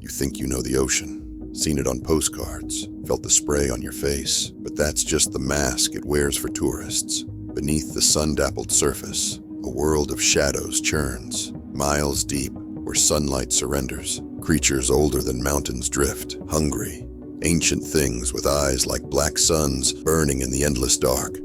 You think you know the ocean, seen it on postcards, felt the spray on your face, but that's just the mask it wears for tourists. Beneath the sun-dappled surface, a world of shadows churns, miles deep, where sunlight surrenders. Creatures older than mountains drift, hungry, ancient things with eyes like black suns burning in the endless dark.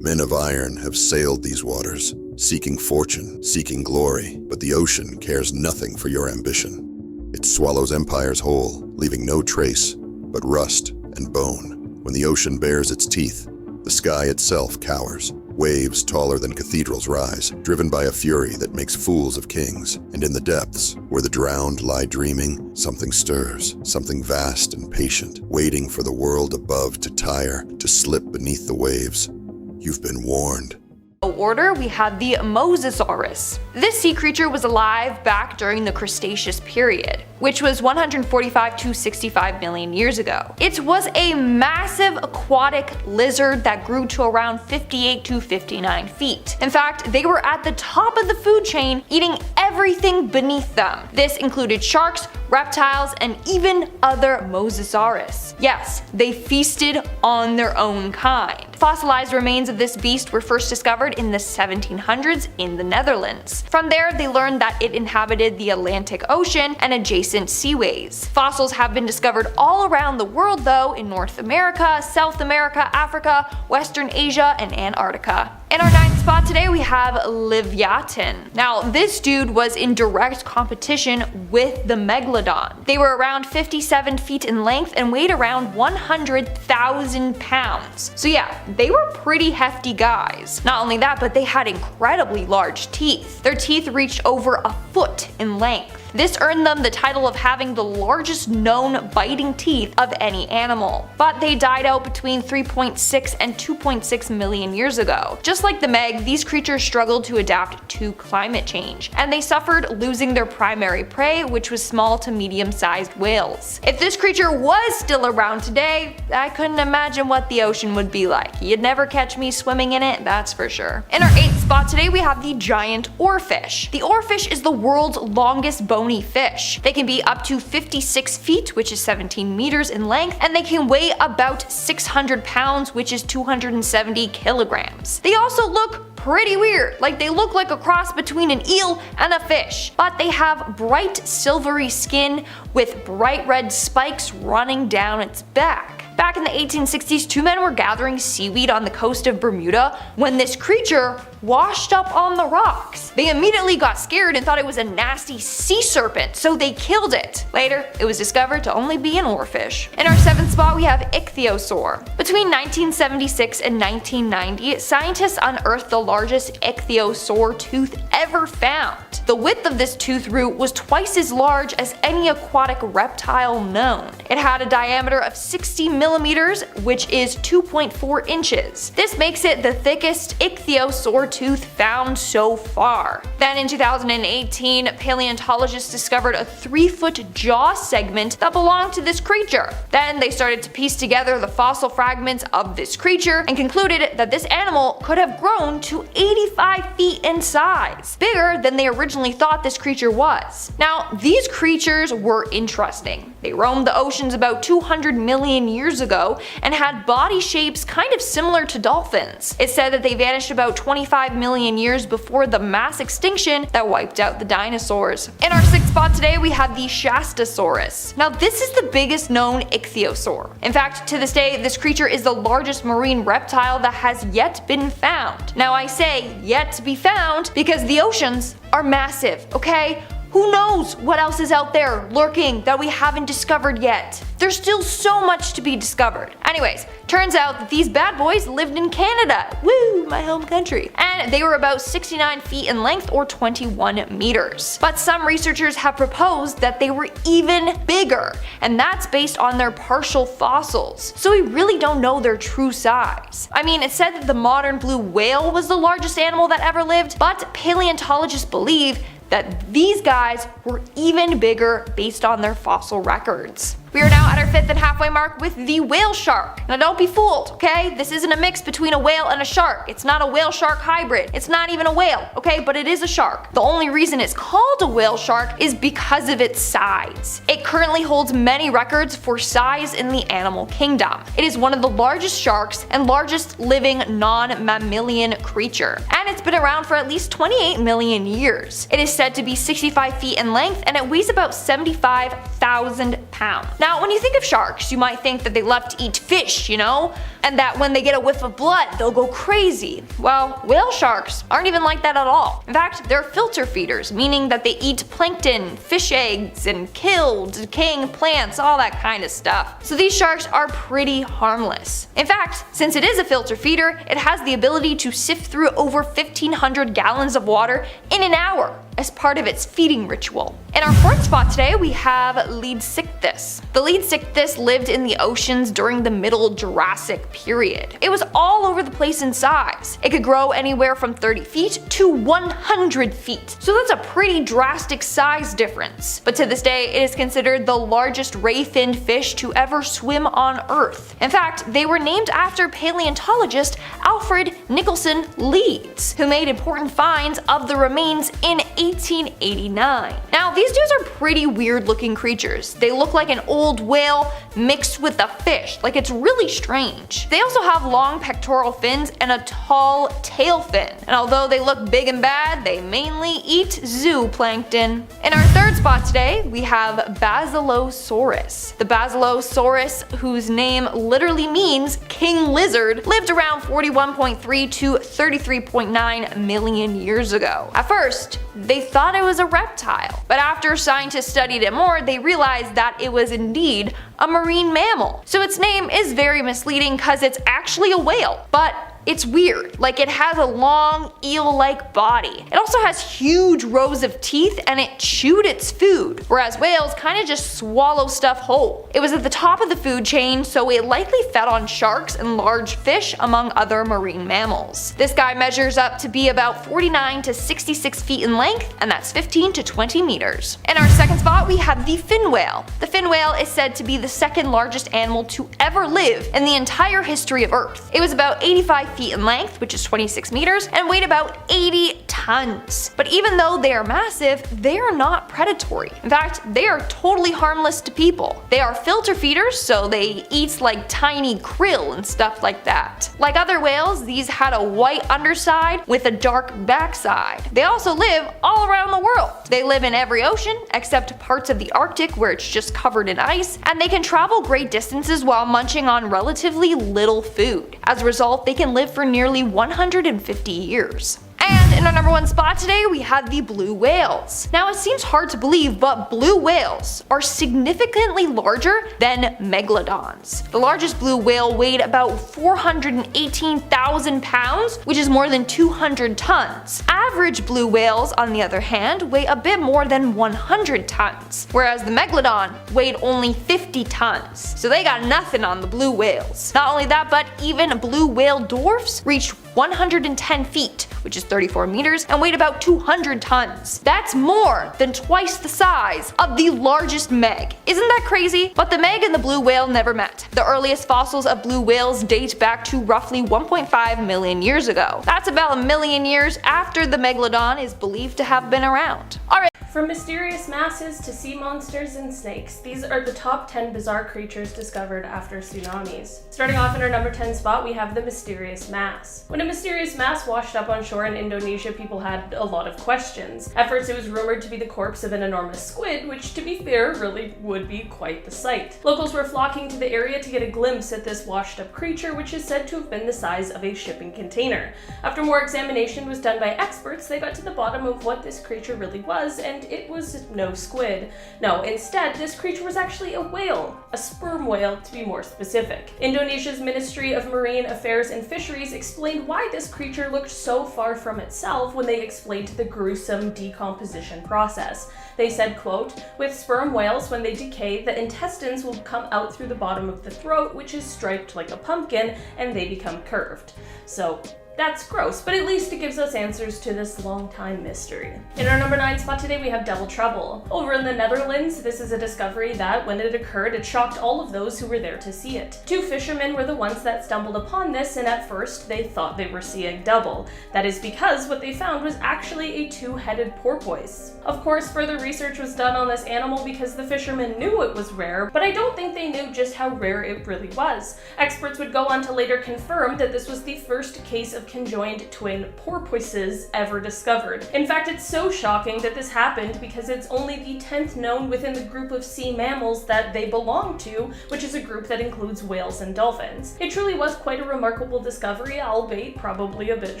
Men of iron have sailed these waters, seeking fortune, seeking glory, but the ocean cares nothing for your ambition. It swallows empires whole, leaving no trace but rust and bone. When the ocean bares its teeth, the sky itself cowers. Waves taller than cathedrals rise, driven by a fury that makes fools of kings. And in the depths, where the drowned lie dreaming, something stirs, something vast and patient, waiting for the world above to tire, to slip beneath the waves. You've been warned. Order, we have the Mosasaurus. This sea creature was alive back during the Cretaceous period, which was 145 to 65 million years ago. It was a massive aquatic lizard that grew to around 58 to 59 feet. In fact, they were at the top of the food chain, eating everything beneath them. This included sharks, reptiles, and even other Mosasaurus. Yes, they feasted on their own kind. Fossilized remains of this beast were first discovered in the 1700s in the Netherlands. From there, they learned that it inhabited the Atlantic Ocean and adjacent seaways. Fossils have been discovered all around the world though, in North America, South America, Africa, Western Asia, and Antarctica. In our 9th spot today, we have Leviathan. Now, this dude was in direct competition with the Megalodon. They were around 57 feet in length and weighed around 100,000 pounds. So yeah, they were pretty hefty guys. Not only that, but they had incredibly large teeth. Their teeth reached over a foot in length. This earned them the title of having the largest known biting teeth of any animal. But they died out between 3.6 and 2.6 million years ago. Just like the Meg, these creatures struggled to adapt to climate change, and they suffered losing their primary prey, which was small to medium-sized whales. If this creature was still around today, I couldn't imagine what the ocean would be like. You'd never catch me swimming in it, that's for sure. In our 8th spot today, we have the giant oarfish. The oarfish is the world's longest bony fish. They can be up to 56 feet, which is 17 meters in length, and they can weigh about 600 pounds, which is 270 kilograms. They also look pretty weird, like they look like a cross between an eel and a fish, but they have bright silvery skin with bright red spikes running down its back. Back in the 1860s, two men were gathering seaweed on the coast of Bermuda when this creature washed up on the rocks. They immediately got scared and thought it was a nasty sea serpent, so they killed it. Later, it was discovered to only be an oarfish. In our 7th spot, we have ichthyosaur. Between 1976 and 1990, scientists unearthed the largest ichthyosaur tooth ever found. The width of this tooth root was twice as large as any aquatic reptile known. It had a diameter of 60 millimeters, which is 2.4 inches. This makes it the thickest ichthyosaur tooth found so far. Then in 2018, paleontologists discovered a 3-foot jaw segment that belonged to this creature. Then they started to piece together the fossil fragments of this creature and concluded that this animal could have grown to 85 feet in size, bigger than they originally thought this creature was. Now, these creatures were interesting. They roamed the oceans about 200 million years ago and had body shapes kind of similar to dolphins. It's said that they vanished about 25 million years before the mass extinction that wiped out the dinosaurs. In our 6th spot today, we have the Shastasaurus. Now, this is the biggest known ichthyosaur. In fact, to this day, this creature is the largest marine reptile that has yet been found. Now, I say yet to be found because the oceans are massive, okay? Who knows what else is out there lurking that we haven't discovered yet? There's still so much to be discovered. Anyways, turns out that these bad boys lived in Canada. Woo, my home country. And they were about 69 feet in length or 21 meters. But some researchers have proposed that they were even bigger, and that's based on their partial fossils. So we really don't know their true size. I mean, it's said that the modern blue whale was the largest animal that ever lived, but paleontologists believe that these guys were even bigger based on their fossil records. We are now at our 5th and halfway mark with the whale shark. Now don't be fooled, okay? This isn't a mix between a whale and a shark. It's not a whale-shark hybrid. It's not even a whale, okay? But it is a shark. The only reason it's called a whale shark is because of its size. It currently holds many records for size in the animal kingdom. It is one of the largest sharks and largest living non-mammalian creature. And it's been around for at least 28 million years. It is said to be 65 feet in length and it weighs about 75,000 pounds. Now, when you think of sharks, you might think that they love to eat fish, you know? And that when they get a whiff of blood, they'll go crazy. Well, whale sharks aren't even like that at all. In fact, they're filter feeders, meaning that they eat plankton, fish eggs, and kill decaying plants, all that kind of stuff. So these sharks are pretty harmless. In fact, since it is a filter feeder, it has the ability to sift through over 1,500 gallons of water in an hour as part of its feeding ritual. In our 4th spot today, we have Leadsichthys. The Leadsichthys lived in the oceans during the Middle Jurassic period. It was all over the place in size. It could grow anywhere from 30 feet to 100 feet. So that's a pretty drastic size difference. But to this day, it is considered the largest ray-finned fish to ever swim on Earth. In fact, they were named after paleontologist Alfred Nicholson Leeds, who made important finds of the remains in 1889. Now, these dudes are pretty weird looking creatures. They look like an old whale mixed with a fish, like it's really strange. They also have long pectoral fins and a tall tail fin, and although they look big and bad, they mainly eat zooplankton. In our 3rd spot today, we have Basilosaurus. The Basilosaurus, whose name literally means king lizard, lived around 41.3 to 33.9 million years ago. At first, they thought it was a reptile, but after scientists studied it more, they realized that it was indeed a marine mammal. So its name is very misleading because it's actually a whale, but it's weird, like it has a long eel-like body. It also has huge rows of teeth and it chewed its food, whereas whales kind of just swallow stuff whole. It was at the top of the food chain, so it likely fed on sharks and large fish among other marine mammals. This guy measures up to be about 49 to 66 feet in length, and that's 15 to 20 meters. In our 2nd spot, we have the fin whale. The fin whale is said to be the 2nd largest animal to ever live in the entire history of Earth. It was about 85 feet in length, which is 26 meters, and weighed about 80 tons. But even though they are massive, they are not predatory. In fact, they are totally harmless to people. They are filter feeders, so they eat like tiny krill and stuff like that. Like other whales, these had a white underside with a dark backside. They also live all around the world. They live in every ocean except parts of the Arctic where it's just covered in ice, and they can travel great distances while munching on relatively little food. As a result, they can live for nearly 150 years. And in our number 1 spot today, we have the blue whales. Now, it seems hard to believe, but blue whales are significantly larger than megalodons. The largest blue whale weighed about 418,000 pounds, which is more than 200 tons. Average blue whales, on the other hand, weigh a bit more than 100 tons, whereas the megalodon weighed only 50 tons. So they got nothing on the blue whales. Not only that, but even blue whale dwarfs reached 110 feet, which is 34 meters, and weighed about 200 tons. That's more than twice the size of the largest meg. Isn't that crazy? But the meg and the blue whale never met. The earliest fossils of blue whales date back to roughly 1.5 million years ago. That's about a million years after the megalodon is believed to have been around. Alright. From mysterious masses to sea monsters and snakes, these are the top 10 bizarre creatures discovered after tsunamis. Starting off in our number 10 spot, we have the mysterious mass. When a mysterious mass washed up on shore in Indonesia, people had a lot of questions. At first, it was rumored to be the corpse of an enormous squid, which, to be fair, really would be quite the sight. Locals were flocking to the area to get a glimpse at this washed up creature, which is said to have been the size of a shipping container. After more examination was done by experts, they got to the bottom of what this creature really was, and it was no squid. No, instead, this creature was actually a whale, a sperm whale to be more specific. Indonesia's Ministry of Marine Affairs and Fisheries explained why this creature looked so far from itself when they explained the gruesome decomposition process. They said, quote, "With sperm whales, when they decay, the intestines will come out through the bottom of the throat, which is striped like a pumpkin, and they become curved." So That's gross, but at least it gives us answers to this long-time mystery. In our number 9 spot today, we have Double Trouble. Over in the Netherlands, this is a discovery that, when it occurred, it shocked all of those who were there to see it. 2 fishermen were the ones that stumbled upon this, and at first, they thought they were seeing double. That is because what they found was actually a 2-headed porpoise. Of course, further research was done on this animal because the fishermen knew it was rare, but I don't think they knew just how rare it really was. Experts would go on to later confirm that this was the first case of conjoined twin porpoises ever discovered. In fact, it's so shocking that this happened because it's only the 10th known within the group of sea mammals that they belong to, which is a group that includes whales and dolphins. It truly was quite a remarkable discovery, albeit probably a bit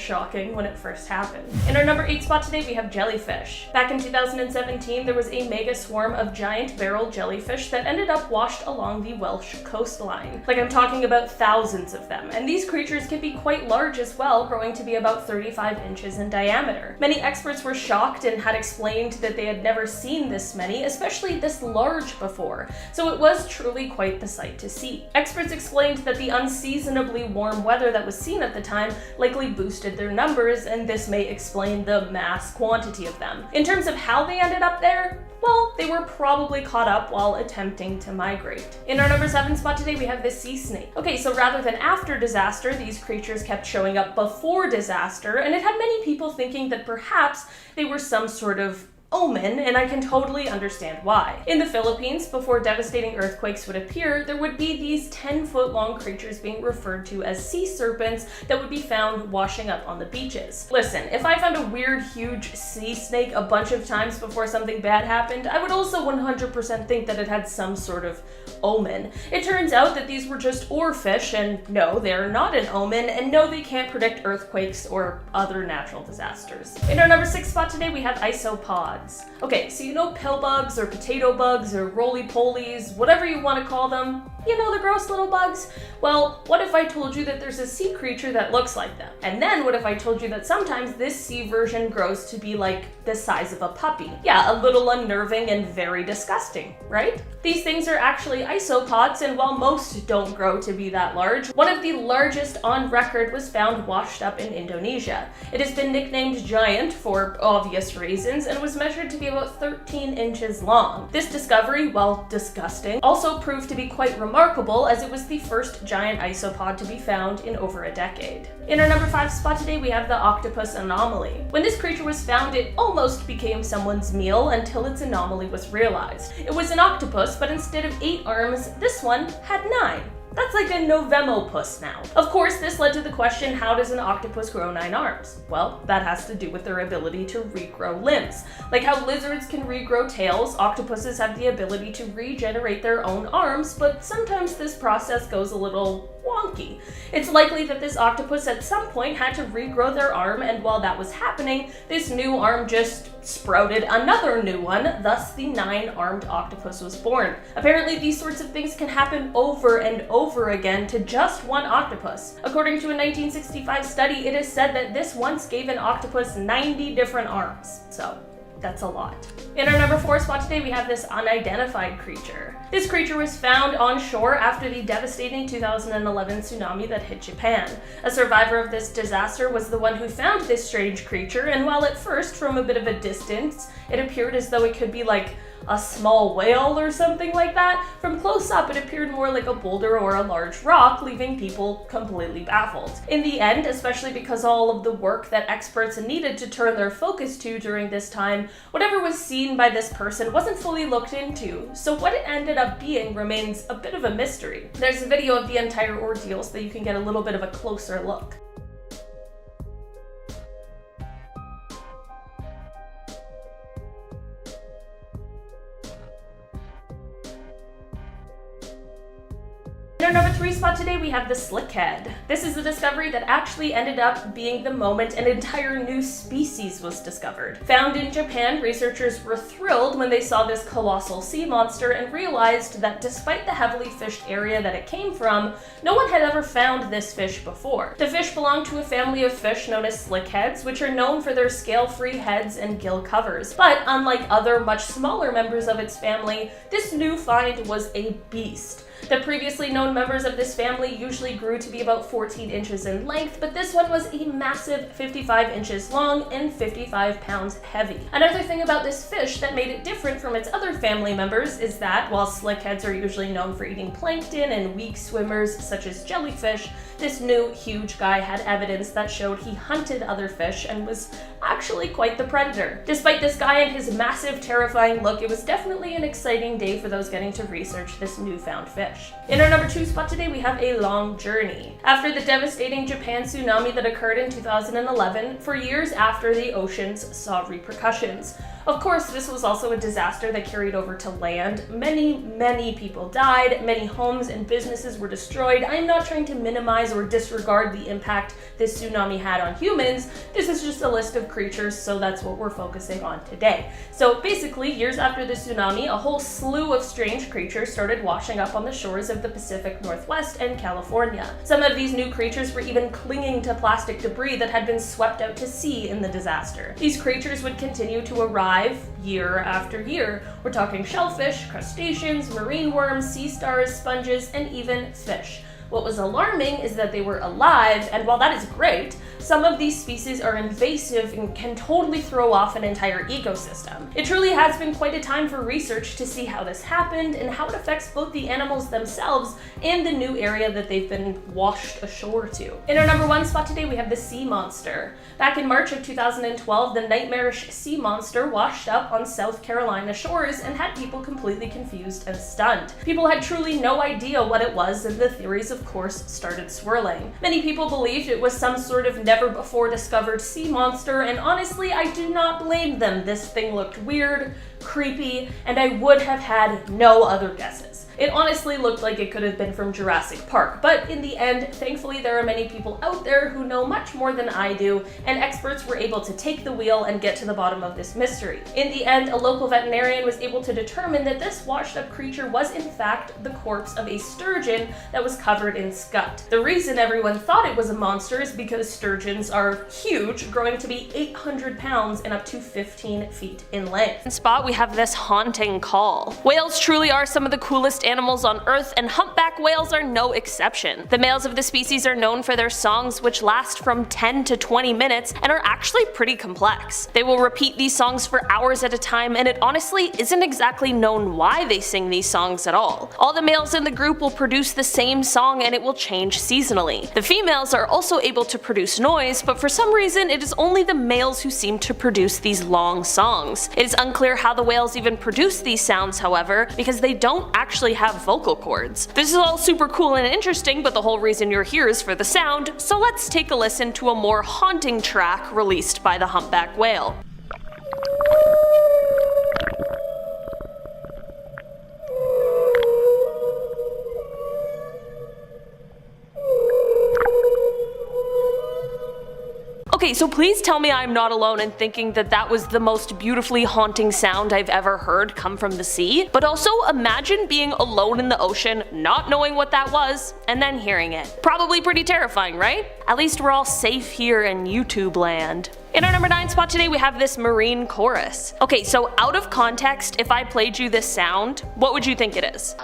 shocking when it first happened. In our number 8 spot today, we have jellyfish. Back in 2017, there was a mega swarm of giant barrel jellyfish that ended up washed along the Welsh coastline. Like, I'm talking about thousands of them, and these creatures can be quite large as well, growing to be about 35 inches in diameter. Many experts were shocked and had explained that they had never seen this many, especially this large, before, so it was truly quite the sight to see. Experts explained that the unseasonably warm weather that was seen at the time likely boosted their numbers, and this may explain the mass quantity of them. In terms of how they ended up there, well, they were probably caught up while attempting to migrate. In our number 7 spot today, we have the sea snake. Okay, so rather than after disaster, these creatures kept showing up before disaster, and it had many people thinking that perhaps they were some sort of omen, and I can totally understand why. In the Philippines, before devastating earthquakes would appear, there would be these 10-foot-long creatures being referred to as sea serpents that would be found washing up on the beaches. Listen, if I found a weird, huge sea snake a bunch of times before something bad happened, I would also 100% think that it had some sort of omen. It turns out that these were just oarfish, and no, they're not an omen, and no, they can't predict earthquakes or other natural disasters. In our number 6 spot today, we have isopods. Okay, so you know pill bugs or potato bugs or roly-polies, whatever you want to call them, you know, the gross little bugs? Well, what if I told you that there's a sea creature that looks like them? And then what if I told you that sometimes this sea version grows to be like the size of a puppy? Yeah, a little unnerving and very disgusting, right? These things are actually isopods, and while most don't grow to be that large, one of the largest on record was found washed up in Indonesia. It has been nicknamed giant for obvious reasons and was measured to be about 13 inches long. This discovery, while disgusting, also proved to be quite remarkable as it was the first giant isopod to be found in over a decade. In our number 5 spot today, we have the octopus anomaly. When this creature was found, it almost became someone's meal until its anomaly was realized. It was an octopus, but instead of 8 arms, this one had 9. That's like a Novemopus now. Of course, this led to the question, how does an octopus grow 9 arms? Well, that has to do with their ability to regrow limbs. Like how lizards can regrow tails, octopuses have the ability to regenerate their own arms, but sometimes this process goes a little wonky. It's likely that this octopus at some point had to regrow their arm, and while that was happening, this new arm just sprouted another new one, thus the 9-armed octopus was born. Apparently, these sorts of things can happen over and over again to just one octopus. According to a 1965 study, it is said that this once gave an octopus 90 different arms. So, that's a lot. In our number 4 spot today, we have this unidentified creature. This creature was found on shore after the devastating 2011 tsunami that hit Japan. A survivor of this disaster was the one who found this strange creature, and while at first, from a bit of a distance, it appeared as though it could be like a small whale or something like that, from close up it appeared more like a boulder or a large rock, leaving people completely baffled. In the end, especially because all of the work that experts needed to turn their focus to during this time, whatever was seen by this person wasn't fully looked into, so what it ended up being remains a bit of a mystery. There's a video of the entire ordeal so that you can get a little bit of a closer look. In our number 3 spot today, we have the slickhead. This is a discovery that actually ended up being the moment an entire new species was discovered. Found in Japan, researchers were thrilled when they saw this colossal sea monster and realized that despite the heavily fished area that it came from, no one had ever found this fish before. The fish belonged to a family of fish known as slickheads, which are known for their scale-free heads and gill covers. But unlike other much smaller members of its family, this new find was a beast. The previously known members of this family usually grew to be about 14 inches in length, but this one was a massive 55 inches long and 55 pounds heavy. Another thing about this fish that made it different from its other family members is that while slickheads are usually known for eating plankton and weak swimmers such as jellyfish, this new huge guy had evidence that showed he hunted other fish and was actually quite the predator. Despite this guy and his massive, terrifying look, it was definitely an exciting day for those getting to research this newfound fish. In our number 2 spot today, we have a long journey. After the devastating Japan tsunami that occurred in 2011, for years after, the oceans saw repercussions. Of course, this was also a disaster that carried over to land. Many people died, many homes and businesses were destroyed. I'm not trying to minimize or disregard the impact this tsunami had on humans. This is just a list of creatures, so that's what we're focusing on today. So basically, years after the tsunami, a whole slew of strange creatures started washing up on the shores of the Pacific Northwest and California. Some of these new creatures were even clinging to plastic debris that had been swept out to sea in the disaster. These creatures would continue to arrive year after year. We're talking shellfish, crustaceans, marine worms, sea stars, sponges, and even fish. What was alarming is that they were alive, and while that is great, some of these species are invasive and can totally throw off an entire ecosystem. It truly has been quite a time for research to see how this happened and how it affects both the animals themselves and the new area that they've been washed ashore to. In our number 1 spot today, we have the sea monster. Back in March of 2012, the nightmarish sea monster washed up on South Carolina shores and had people completely confused and stunned. People had truly no idea what it was, and the theories, of course, started swirling. Many people believed it was some sort of never-before-discovered sea monster, and honestly, I do not blame them. This thing looked weird, creepy, and I would have had no other guesses. It honestly looked like it could have been from Jurassic Park, but in the end, thankfully there are many people out there who know much more than I do, and experts were able to take the wheel and get to the bottom of this mystery. In the end, a local veterinarian was able to determine that this washed-up creature was in fact the corpse of a sturgeon that was covered in scut. The reason everyone thought it was a monster is because sturgeons are huge, growing to be 800 pounds and up to 15 feet in length. In spot, we have this haunting call. Whales truly are some of the coolest animals on Earth, and humpback whales are no exception. The males of the species are known for their songs, which last from 10 to 20 minutes and are actually pretty complex. They will repeat these songs for hours at a time, and it honestly isn't exactly known why they sing these songs at all. All the males in the group will produce the same song, and it will change seasonally. The females are also able to produce noise, but for some reason it is only the males who seem to produce these long songs. It is unclear how the whales even produce these sounds, however, because they don't actually have vocal cords. This is all super cool and interesting, but the whole reason you're here is for the sound, so let's take a listen to a more haunting track released by the humpback whale. Okay, so please tell me I'm not alone in thinking that that was the most beautifully haunting sound I've ever heard come from the sea. But also imagine being alone in the ocean, not knowing what that was, and then hearing it. Probably pretty terrifying, right? At least we're all safe here in YouTube land. In our number 9 spot today, we have this marine chorus. Okay, so out of context, if I played you this sound, what would you think it is?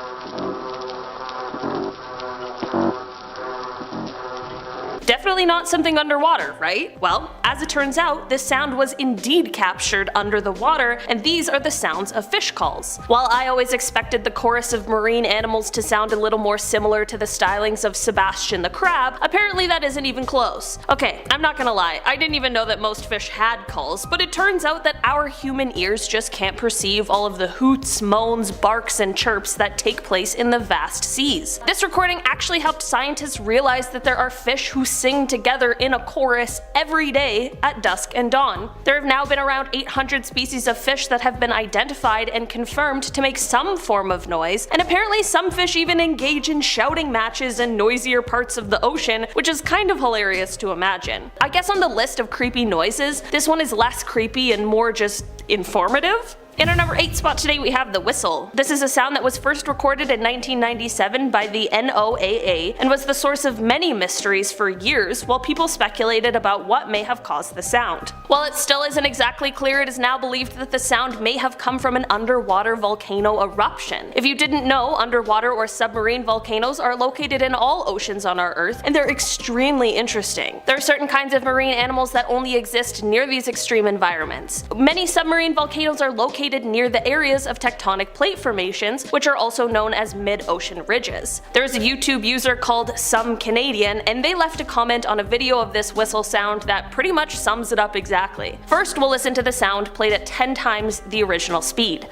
Definitely not something underwater, right? Well, as it turns out, this sound was indeed captured under the water, and these are the sounds of fish calls. While I always expected the chorus of marine animals to sound a little more similar to the stylings of Sebastian the crab, apparently that isn't even close. Okay, I'm not gonna lie, I didn't even know that most fish had calls, but it turns out that our human ears just can't perceive all of the hoots, moans, barks, and chirps that take place in the vast seas. This recording actually helped scientists realize that there are fish who sing together in a chorus every day at dusk and dawn. There have now been around 800 species of fish that have been identified and confirmed to make some form of noise, and apparently some fish even engage in shouting matches in noisier parts of the ocean, which is kind of hilarious to imagine. I guess on the list of creepy noises, this one is less creepy and more just informative. In our number 8 spot today we have the whistle. This is a sound that was first recorded in 1997 by the NOAA and was the source of many mysteries for years while people speculated about what may have caused the sound. While it still isn't exactly clear, it is now believed that the sound may have come from an underwater volcano eruption. If you didn't know, underwater or submarine volcanoes are located in all oceans on our Earth, and they're extremely interesting. There are certain kinds of marine animals that only exist near these extreme environments. Many submarine volcanoes are located near the areas of tectonic plate formations, which are also known as mid-ocean ridges. There's a YouTube user called Some Canadian, and they left a comment on a video of this whistle sound that pretty much sums it up exactly. First, we'll listen to the sound played at 10 times the original speed.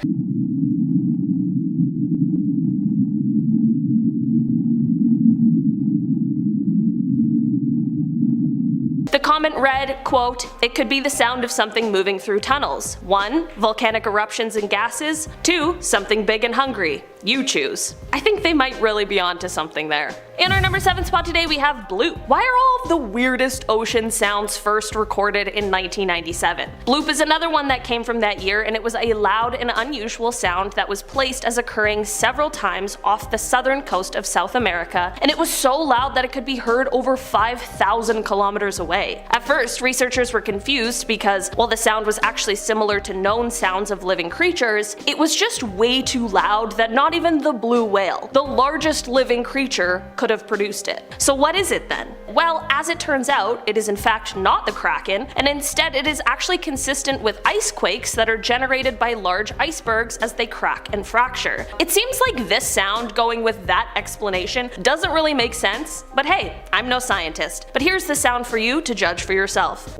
The comment read, quote, "It could be the sound of something moving through tunnels. 1. Volcanic eruptions and gases. 2. Something big and hungry. You choose." I think they might really be onto something there. In our number 7 spot today we have bloop. Why are all of the weirdest ocean sounds first recorded in 1997? Bloop is another one that came from that year, and it was a loud and unusual sound that was placed as occurring several times off the southern coast of South America, and it was so loud that it could be heard over 5,000 kilometers away. At first, researchers were confused because, while the sound was actually similar to known sounds of living creatures, it was just way too loud that not even the blue whale, the largest living creature, could have produced it. So what is it then? Well, as it turns out, it is in fact not the Kraken, and instead it is actually consistent with ice quakes that are generated by large icebergs as they crack and fracture. It seems like this sound, going with that explanation, doesn't really make sense, but hey, I'm no scientist. But here's the sound for you to judge for yourself.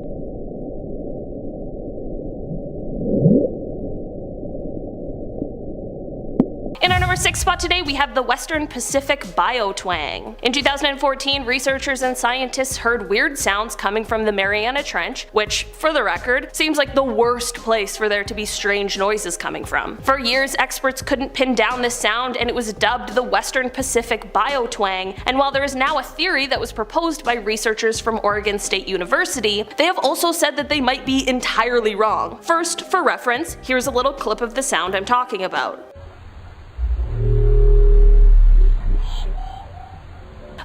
In our number 6 spot today we have the Western Pacific biotwang. In 2014, researchers and scientists heard weird sounds coming from the Mariana Trench, which, for the record, seems like the worst place for there to be strange noises coming from. For years, experts couldn't pin down this sound, and it was dubbed the Western Pacific biotwang, and while there is now a theory that was proposed by researchers from Oregon State University, they have also said that they might be entirely wrong. First, for reference, here's a little clip of the sound I'm talking about.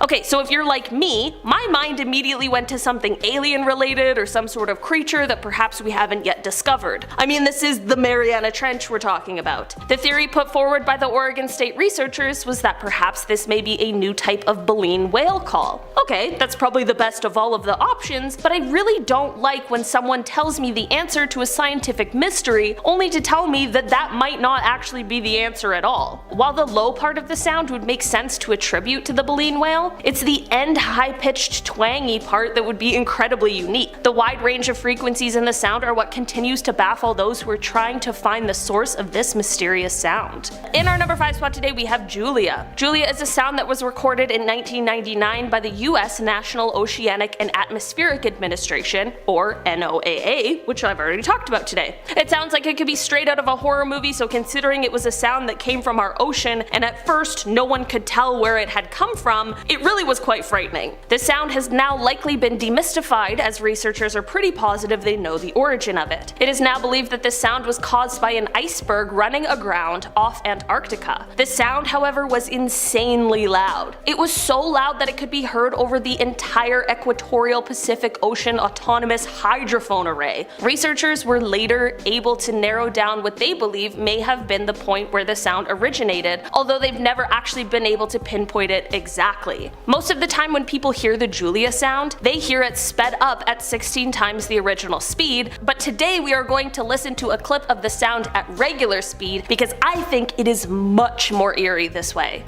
Okay, so if you're like me, my mind immediately went to something alien related or some sort of creature that perhaps we haven't yet discovered. I mean, this is the Mariana Trench we're talking about. The theory put forward by the Oregon State researchers was that perhaps this may be a new type of baleen whale call. Okay, that's probably the best of all of the options, but I really don't like when someone tells me the answer to a scientific mystery only to tell me that that might not actually be the answer at all. While the low part of the sound would make sense to attribute to the baleen whale, it's the end high-pitched twangy part that would be incredibly unique. The wide range of frequencies in the sound are what continues to baffle those who are trying to find the source of this mysterious sound. In our number 5 spot today we have Julia. Julia is a sound that was recorded in 1999 by the US National Oceanic and Atmospheric Administration, or NOAA, which I've already talked about today. It sounds like it could be straight out of a horror movie, so considering it was a sound that came from our ocean and at first no one could tell where it had come from, it really was quite frightening. This sound has now likely been demystified, as researchers are pretty positive they know the origin of it. It is now believed that this sound was caused by an iceberg running aground off Antarctica. The sound, however, was insanely loud. It was so loud that it could be heard over the entire equatorial Pacific Ocean autonomous hydrophone array. Researchers were later able to narrow down what they believe may have been the point where the sound originated, although they've never actually been able to pinpoint it exactly. Most of the time when people hear the Julia sound, they hear it sped up at 16 times the original speed, but today we are going to listen to a clip of the sound at regular speed because I think it is much more eerie this way.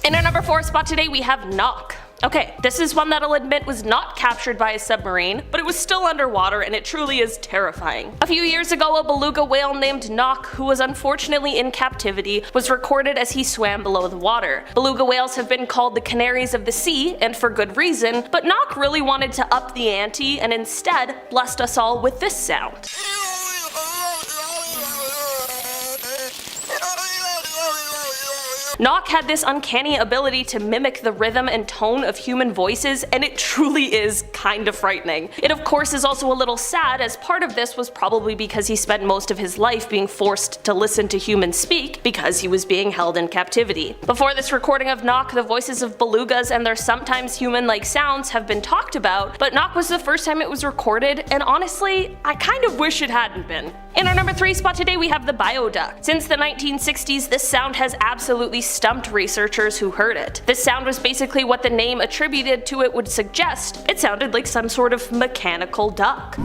In our number 4 spot today we have knock. Okay, this is one that I'll admit was not captured by a submarine, but it was still underwater and it truly is terrifying. A few years ago, a beluga whale named Knock, who was unfortunately in captivity, was recorded as he swam below the water. Beluga whales have been called the canaries of the sea, and for good reason, but Knock really wanted to up the ante and instead blessed us all with this sound. Knock had this uncanny ability to mimic the rhythm and tone of human voices, and it truly is kind of frightening. It of course is also a little sad, as part of this was probably because he spent most of his life being forced to listen to humans speak because he was being held in captivity. Before this recording of Knock, the voices of belugas and their sometimes human-like sounds have been talked about, but Knock was the first time it was recorded, and honestly, I kind of wish it hadn't been. In our number 3 spot today we have the bioduck. Since the 1960s, this sound has absolutely stumped researchers who heard it. This sound was basically what the name attributed to it would suggest. It sounded like some sort of mechanical duck.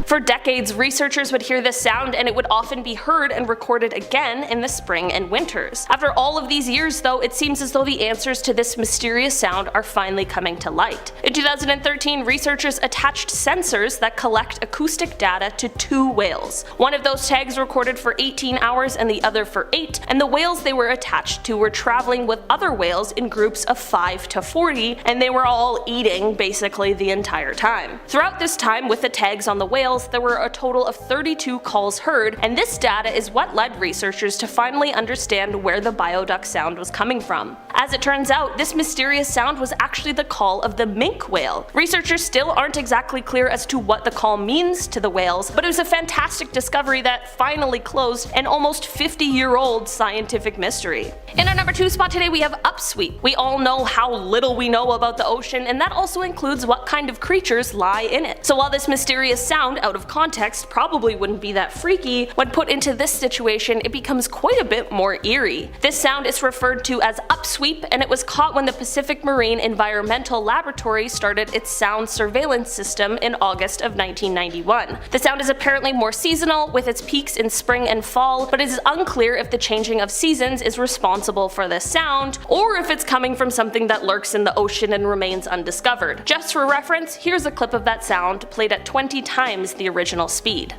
For decades, researchers would hear this sound and it would often be heard and recorded again in the spring and winters. After all of these years though, it seems as though the answers to this mysterious sound are finally coming to light. In 2013, researchers attached sensors that collect acoustic data to 2 whales. One of those tags recorded for 18 hours and the other for 8, and the whales they were attached to were traveling with other whales in groups of 5 to 40, and they were all eating basically the entire time. Throughout this time, with the tags on the whales, there were a total of 32 calls heard, and this data is what led researchers to finally understand where the bioduck sound was coming from. As it turns out, this mysterious sound was actually the call of the minke whale. Researchers still aren't exactly clear as to what the call means to the whales, but it was a fantastic discovery that finally closed an almost 50-year-old scientific mystery. In our number 2 spot today we have upsweep. We all know how little we know about the ocean, and that also includes what kind of creatures lie in it. So while this mysterious sound out of context probably wouldn't be that freaky, when put into this situation it becomes quite a bit more eerie. This sound is referred to as upsweep, and it was caught when the Pacific Marine Environmental Laboratory started its sound surveillance system in August of 1991. The sound is apparently more seasonal, with its peaks in spring and fall, but it is unclear if the changing of seasons is responsible for this sound, or if it's coming from something that lurks in the ocean and remains undiscovered. Just for reference, here's a clip of that sound played at 20 times the original speed.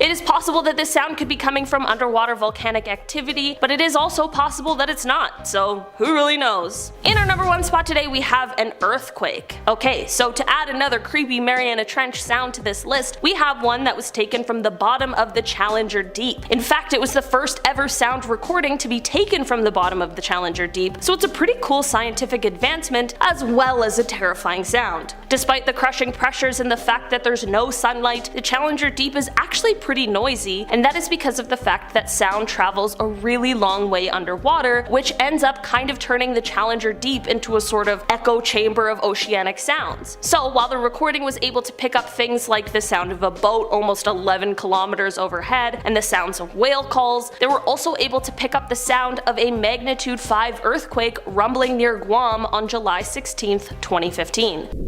It is possible that this sound could be coming from underwater volcanic activity, but it is also possible that it's not, so who really knows? In our number 1 spot today we have an earthquake. Okay, so to add another creepy Mariana Trench sound to this list, we have one that was taken from the bottom of the Challenger Deep. In fact, it was the first ever sound recording to be taken from the bottom of the Challenger Deep, so it's a pretty cool scientific advancement as well as a terrifying sound. Despite the crushing pressures and the fact that there's no sunlight, the Challenger Deep is actually pretty noisy, and that is because of the fact that sound travels a really long way underwater, which ends up kind of turning the Challenger Deep into a sort of echo chamber of oceanic sounds. So while the recording was able to pick up things like the sound of a boat almost 11 kilometers overhead and the sounds of whale calls, they were also able to pick up the sound of a magnitude 5 earthquake rumbling near Guam on July 16th, 2015.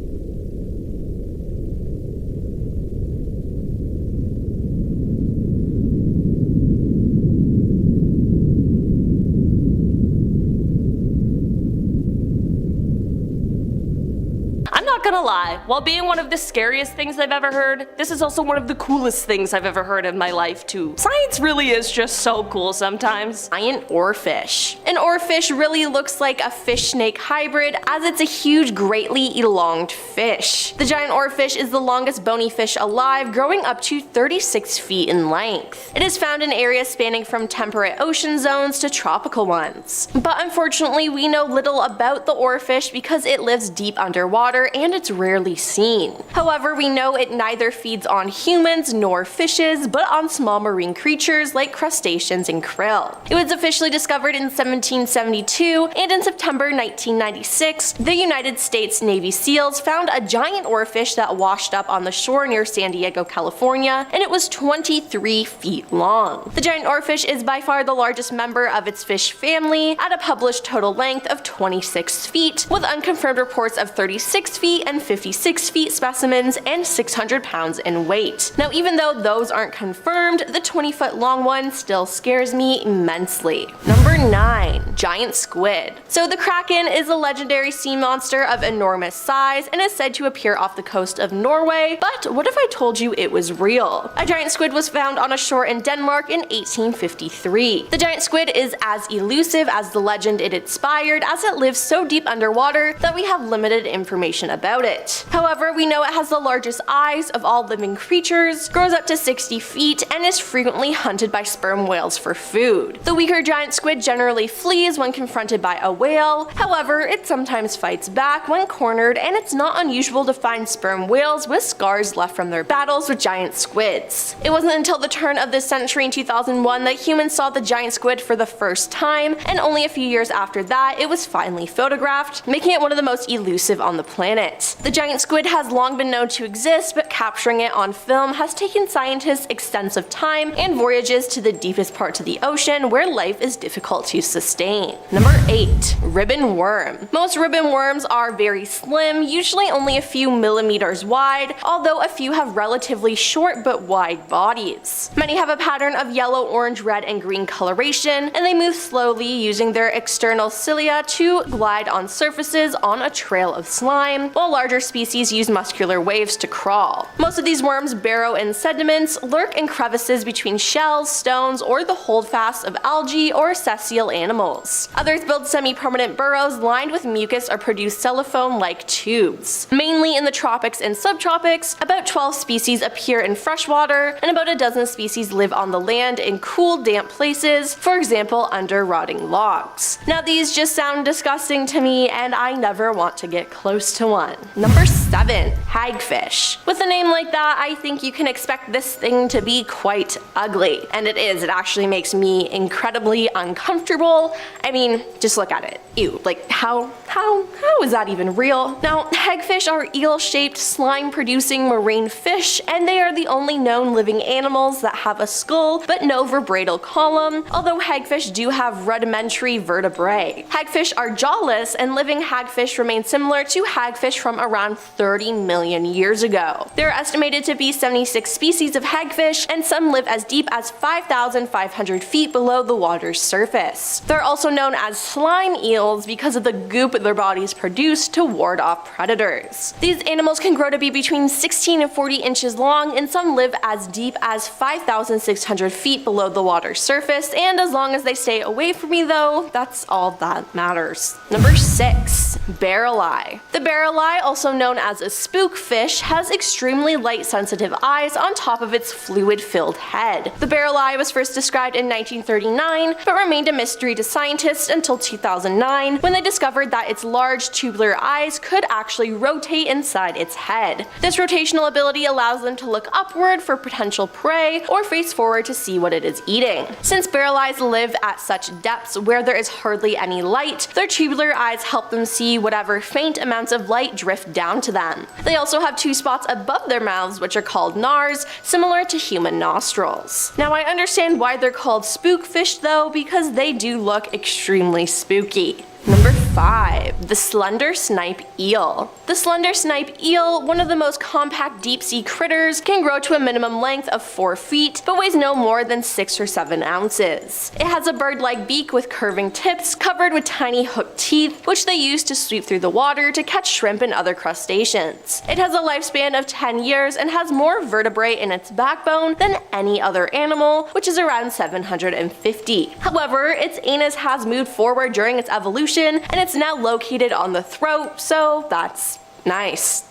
I'm not gonna lie, while being one of the scariest things I've ever heard, this is also one of the coolest things I've ever heard in my life too. Science really is just so cool sometimes. Giant oarfish. An oarfish really looks like a fish-snake hybrid, as it's a huge, greatly elonged fish. The giant oarfish is the longest bony fish alive, growing up to 36 feet in length. It is found in areas spanning from temperate ocean zones to tropical ones. But unfortunately, we know little about the oarfish because it lives deep underwater and it's rarely seen. However, we know it neither feeds on humans nor fishes, but on small marine creatures like crustaceans and krill. It was officially discovered in 1772, and in September 1996, the United States Navy SEALs found a giant oarfish that washed up on the shore near San Diego, California, and it was 23 feet long. The giant oarfish is by far the largest member of its fish family, at a published total length of 26 feet, with unconfirmed reports of 36 feet feet and 56 feet specimens and 600 pounds in weight. Now, even though those aren't confirmed, the 20-foot long one still scares me immensely. Number 9. Giant squid. So the kraken is a legendary sea monster of enormous size and is said to appear off the coast of Norway, but what if I told you it was real? A giant squid was found on a shore in Denmark in 1853. The giant squid is as elusive as the legend it inspired, as it lives so deep underwater that we have limited information about it. However, we know it has the largest eyes of all living creatures, grows up to 60 feet, and is frequently hunted by sperm whales for food. The weaker giant squid generally flees when confronted by a whale. However, it sometimes fights back when cornered, and it's not unusual to find sperm whales with scars left from their battles with giant squids. It wasn't until the turn of this century in 2001 that humans saw the giant squid for the first time, and only a few years after that it was finally photographed, making it one of the most elusive on the planet. The giant squid has long been known to exist, but capturing it on film has taken scientists extensive time and voyages to the deepest parts of the ocean where life is difficult to sustain. Number 8. Ribbon worm. Most ribbon worms are very slim, usually only a few millimeters wide, although a few have relatively short but wide bodies. Many have a pattern of yellow, orange, red, and green coloration, and they move slowly using their external cilia to glide on surfaces on a trail of slime, while larger species use muscular waves to crawl. Most of these worms burrow in sediments, lurk in crevices between shells, stones, or the holdfasts of algae or sessile animals. Others build semi-permanent burrows lined with mucus or produce cellophane-like tubes. Mainly in the tropics and subtropics, about 12 species appear in freshwater, and about a dozen species live on the land in cool, damp places, for example under rotting logs. Now these just sound disgusting to me, and I never want to get close to one. Number 7. Hagfish. With a name like that, I think you can expect this thing to be quite ugly. And it is. It actually makes me incredibly uncomfortable. I mean, just look at it. Ew, like how is that even real? Now, hagfish are eel-shaped, slime-producing marine fish, and they are the only known living animals that have a skull but no vertebral column, although hagfish do have rudimentary vertebrae. Hagfish are jawless, and living hagfish remain similar to hagfish from around 30 million years ago. There are estimated to be 76 species of hagfish, and some live as deep as 5,500 feet below the water's surface. They're also known as slime eels because of the goop their bodies produce to ward off predators. These animals can grow to be between 16 and 40 inches long, and some live as deep as 5,600 feet below the water's surface, and as long as they stay away from me though, that's all that matters. Number 6. Barrel eye. The barrel eye, also known as a spookfish, has extremely light-sensitive eyes on top of its fluid-filled head. The barrel eye was first described in 1939, but remained a mystery to scientists until 2009, when they discovered that its large tubular eyes could actually rotate inside its head. This rotational ability allows them to look upward for potential prey or face forward to see what it is eating. Since barrel eyes live at such depths where there is hardly any light, their tubular eyes help them see whatever faint amounts of light drift down to them. They also have 2 spots above their mouths which are called nars, similar to human nostrils. Now I understand why they're called spookfish though, because they do look extremely spooky. Number 5. The slender snipe eel. The slender snipe eel, one of the most compact deep-sea critters, can grow to a minimum length of 4 feet, but weighs no more than 6 or 7 ounces. It has a bird-like beak with curving tips covered with tiny hooked teeth, which they use to sweep through the water to catch shrimp and other crustaceans. It has a lifespan of 10 years and has more vertebrae in its backbone than any other animal, which is around 750. However, its anus has moved forward during its evolution, and it's now located on the throat, so that's nice.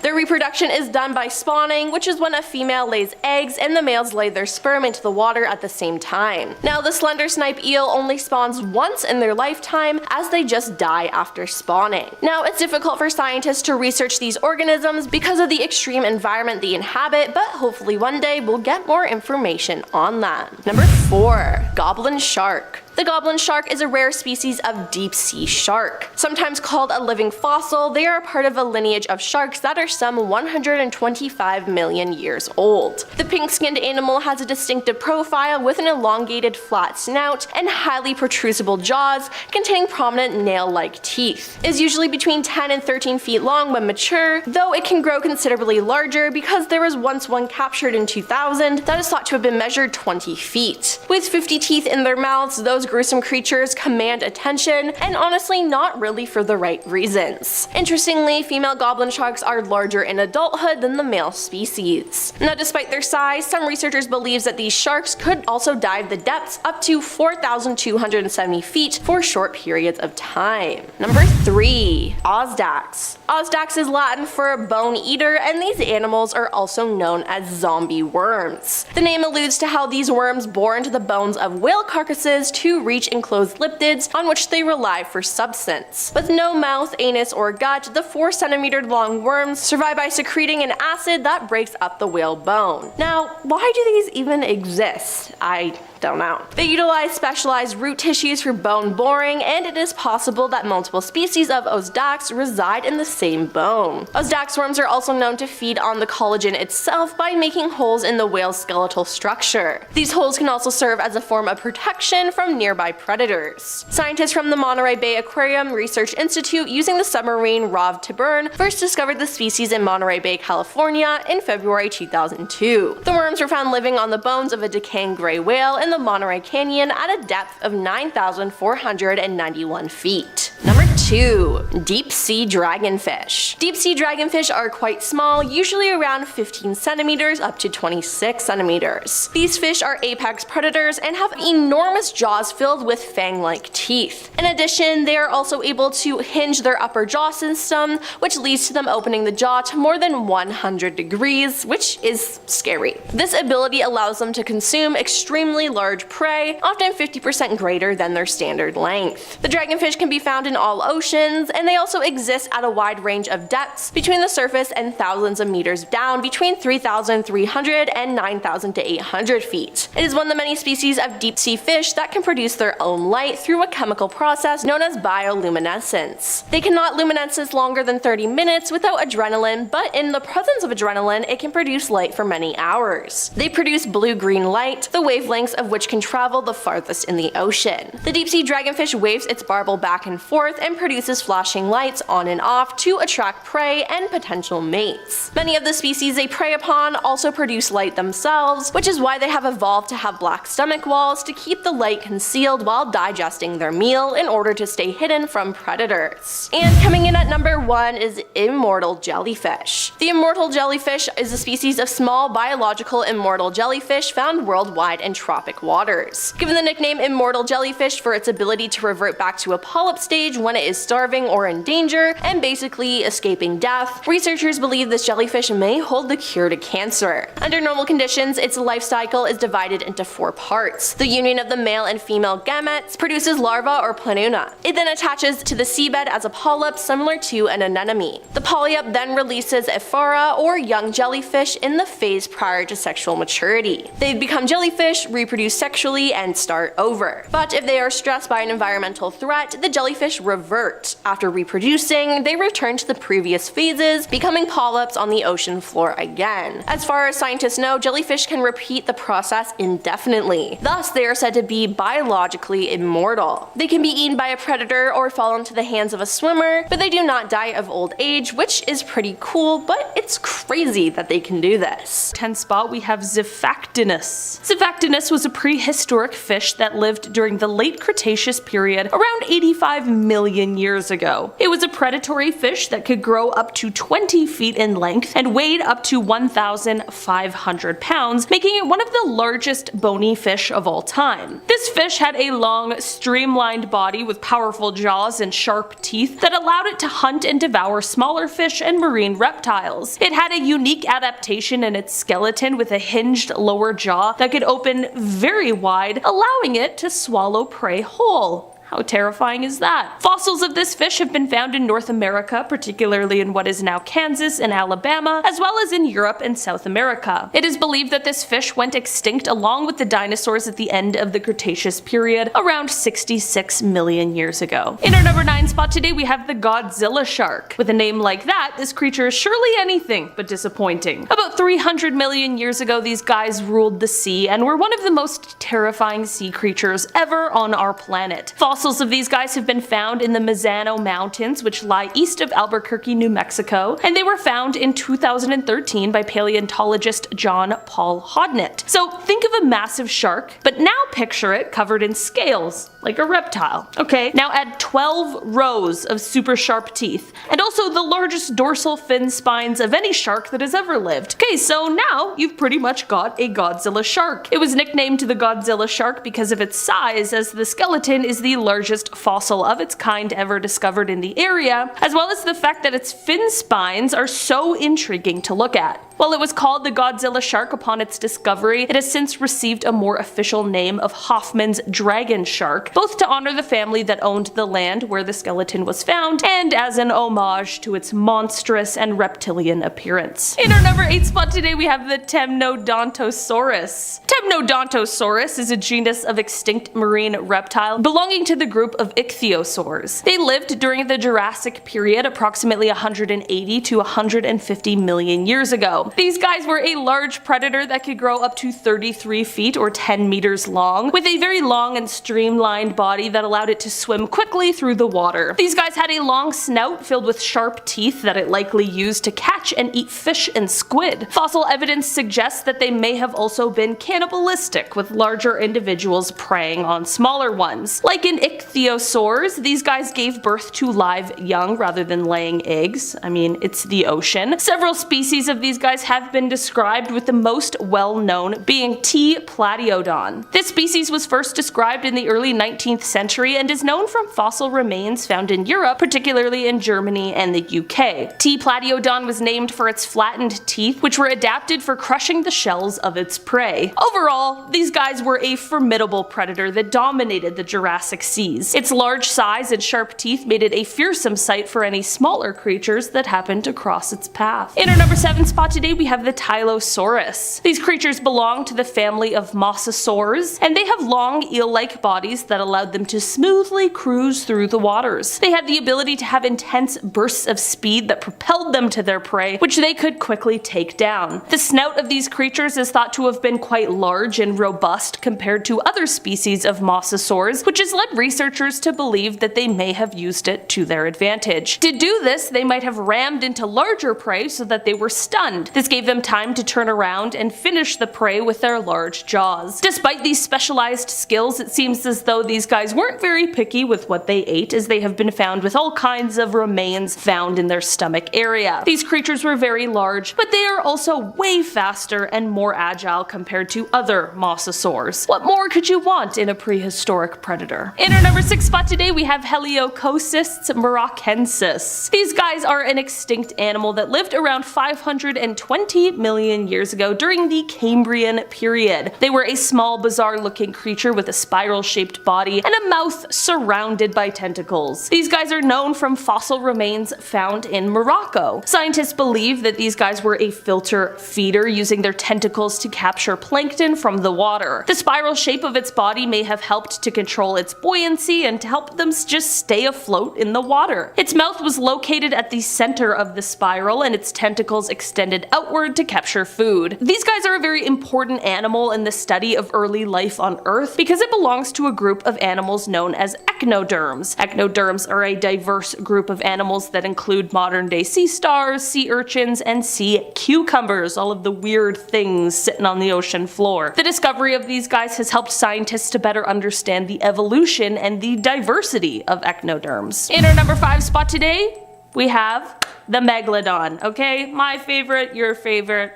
Their reproduction is done by spawning, which is when a female lays eggs and the males lay their sperm into the water at the same time. Now, the slender snipe eel only spawns once in their lifetime, as they just die after spawning. Now, it's difficult for scientists to research these organisms because of the extreme environment they inhabit, but hopefully one day we'll get more information on them. Number 4. Goblin shark. The goblin shark is a rare species of deep-sea shark. Sometimes called a living fossil, they are part of a lineage of sharks that are some 125 million years old. The pink-skinned animal has a distinctive profile with an elongated flat snout and highly protrusible jaws containing prominent nail-like teeth. It is usually between 10 and 13 feet long when mature, though it can grow considerably larger because there was once one captured in 2000 that is thought to have been measured 20 feet. With 50 teeth in their mouths, those gruesome creatures command attention, and honestly not really for the right reasons. Interestingly, female goblin sharks are larger in adulthood than the male species. Now, despite their size, some researchers believe that these sharks could also dive the depths up to 4,270 feet for short periods of time. Number 3. Ozdax. Ozdax is Latin for a bone eater, and these animals are also known as zombie worms. The name alludes to how these worms bore into the bones of whale carcasses to reach enclosed lipids on which they rely for substance. With no mouth, anus, or gut, the 4-centimeter long worms survive by secreting an acid that breaks up the whale bone. Now, why do these even exist? I don't know. They utilize specialized root tissues for bone boring, and it is possible that multiple species of Ozdax reside in the same bone. Ozdax worms are also known to feed on the collagen itself by making holes in the whale's skeletal structure. These holes can also serve as a form of protection from nearby predators. Scientists from the Monterey Bay Aquarium Research Institute using the submarine ROV Tiburn first discovered the species in Monterey Bay, California in February 2002. The worms were found living on the bones of a decaying gray whale in the Monterey Canyon at a depth of 9,491 feet. Number 2. Deep sea dragonfish. Deep sea dragonfish are quite small, usually around 15 centimeters up to 26 centimeters. These fish are apex predators and have enormous jaws filled with fang-like teeth. In addition, they are also able to hinge their upper jaw system, which leads to them opening the jaw to more than 100 degrees, which is scary. This ability allows them to consume extremely large prey, often 50% greater than their standard length. The dragonfish can be found in all oceans, and they also exist at a wide range of depths between the surface and thousands of meters down between 3,300 and 9,800 feet. It is one of the many species of deep sea fish that can produce their own light through a chemical process known as bioluminescence. They cannot luminesce longer than 30 minutes without adrenaline, but in the presence of adrenaline, it can produce light for many hours. They produce blue-green light, the wavelengths of which can travel the farthest in the ocean. The deep sea dragonfish waves its barbel back and forth and produces flashing lights on and off to attract prey and potential mates. Many of the species they prey upon also produce light themselves, which is why they have evolved to have black stomach walls to keep the light concealed while digesting their meal in order to stay hidden from predators. And coming in at number 1 is immortal jellyfish. The immortal jellyfish is a species of small biological immortal jellyfish found worldwide in tropic waters. Given the nickname immortal jellyfish for its ability to revert back to a polyp stage when it is starving or in danger and basically escaping death, researchers believe this jellyfish may hold the cure to cancer. Under normal conditions, its life cycle is divided into 4 parts. The union of the male and female gametes produces larva or planuna. It then attaches to the seabed as a polyp similar to an anemone. The polyp then releases ephora or young jellyfish in the phase prior to sexual maturity. They become jellyfish, reproduce sexually, and start over. But if they are stressed by an environmental threat, the jellyfish revert. After reproducing, they return to the previous phases, becoming polyps on the ocean floor again. As far as scientists know, jellyfish can repeat the process indefinitely. Thus, they are said to be biologically immortal. They can be eaten by a predator or fall into the hands of a swimmer, but they do not die of old age, which is pretty cool, but it's crazy that they can do this. 10th spot, we have Xiphactinus. Xiphactinus was a prehistoric fish that lived during the late Cretaceous period around 85 million years ago. It was a predatory fish that could grow up to 20 feet in length and weighed up to 1,500 pounds, making it one of the largest bony fish of all time. This fish had a long, streamlined body with powerful jaws and sharp teeth that allowed it to hunt and devour smaller fish and marine reptiles. It had a unique adaptation in its skeleton with a hinged lower jaw that could open very wide, allowing it to swallow prey whole. How terrifying is that? Fossils of this fish have been found in North America, particularly in what is now Kansas and Alabama, as well as in Europe and South America. It is believed that this fish went extinct along with the dinosaurs at the end of the Cretaceous period, around 66 million years ago. In our number 9 spot today, we have the Godzilla shark. With a name like that, this creature is surely anything but disappointing. About 300 million years ago, these guys ruled the sea and were one of the most terrifying sea creatures ever on our planet. Fossils of these guys have been found in the Mazzano Mountains, which lie east of Albuquerque, New Mexico, and they were found in 2013 by paleontologist John Paul Hodnett. So think of a massive shark, but now picture it covered in scales, like a reptile. Okay, now add 12 rows of super sharp teeth, and also the largest dorsal fin spines of any shark that has ever lived. Okay, so now you've pretty much got a Godzilla shark. It was nicknamed the Godzilla shark because of its size, as the skeleton is the largest fossil of its kind ever discovered in the area, as well as the fact that its fin spines are so intriguing to look at. While it was called the Godzilla shark upon its discovery, it has since received a more official name of Hoffman's dragon shark, both to honor the family that owned the land where the skeleton was found, and as an homage to its monstrous and reptilian appearance. In our number 8 spot today, we have the Temnodontosaurus. Temnodontosaurus is a genus of extinct marine reptile belonging to the group of ichthyosaurs. They lived during the Jurassic period, approximately 180 to 150 million years ago. These guys were a large predator that could grow up to 33 feet or 10 meters long, with a very long and streamlined body that allowed it to swim quickly through the water. These guys had a long snout filled with sharp teeth that it likely used to catch and eat fish and squid. Fossil evidence suggests that they may have also been cannibalistic, with larger individuals preying on smaller ones. Like in ichthyosaurs, these guys gave birth to live young rather than laying eggs. I mean, it's the ocean. Several species of these guys have been described, with the most well-known being T. platiodon. This species was first described in the early 19th century and is known from fossil remains found in Europe, particularly in Germany and the UK. T. platiodon was named for its flattened teeth, which were adapted for crushing the shells of its prey. Overall, these guys were a formidable predator that dominated the Jurassic seas. Its large size and sharp teeth made it a fearsome sight for any smaller creatures that happened to cross its path. In our number 7 spot today, we have the Tylosaurus. These creatures belong to the family of mosasaurs, and they have long eel-like bodies that allowed them to smoothly cruise through the waters. They had the ability to have intense bursts of speed that propelled them to their prey, which they could quickly take down. The snout of these creatures is thought to have been quite large and robust compared to other species of mosasaurs, which has led researchers to believe that they may have used it to their advantage. To do this, they might have rammed into larger prey so that they were stunned. This gave them time to turn around and finish the prey with their large jaws. Despite these specialized skills, it seems as though these guys weren't very picky with what they ate, as they have been found with all kinds of remains found in their stomach area. These creatures were very large, but they are also way faster and more agile compared to other mosasaurs. What more could you want in a prehistoric predator? In our number 6 spot today, we have Heliococysts moroccensis. These guys are an extinct animal that lived around 520 million years ago during the Cambrian period. They were a small, bizarre-looking creature with a spiral-shaped body and a mouth surrounded by tentacles. These guys are known from fossil remains found in Morocco. Scientists believe that these guys were a filter feeder, using their tentacles to capture plankton from the water. The spiral shape of its body may have helped to control its buoyancy and to help them just stay afloat in the water. Its mouth was located at the center of the spiral, and its tentacles extended outward to capture food. These guys are a very important animal in the study of early life on Earth because it belongs to a group of animals known as echinoderms. Echinoderms are a diverse group of animals that include modern-day sea stars, sea urchins, and sea cucumbers, all of the weird things sitting on the ocean floor. The discovery of these guys has helped scientists to better understand the evolution and the diversity of echinoderms. In our number 5 spot today, we have the megalodon. Okay, my favorite, your favorite,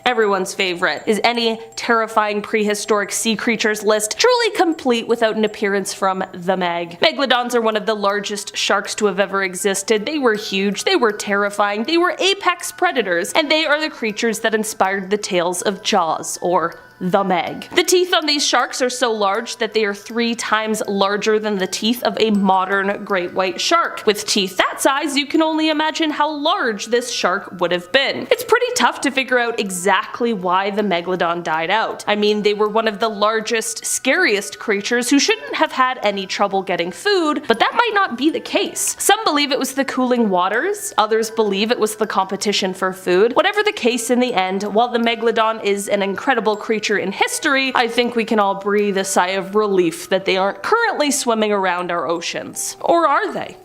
everyone's favorite. Is any terrifying prehistoric sea creatures list truly complete without an appearance from the Meg? Megalodons are one of the largest sharks to have ever existed. They were huge, they were terrifying, they were apex predators, and they are the creatures that inspired the tales of Jaws, or the Meg. The teeth on these sharks are so large that they are 3 times larger than the teeth of a modern great white shark. With teeth that size, you can only imagine how large this shark would have been. It's pretty tough to figure out exactly why the megalodon died out. I mean, they were one of the largest, scariest creatures who shouldn't have had any trouble getting food, but that might not be the case. Some believe it was the cooling waters, others believe it was the competition for food. Whatever the case in the end, while the megalodon is an incredible creature in history, I think we can all breathe a sigh of relief that they aren't currently swimming around our oceans. Or are they?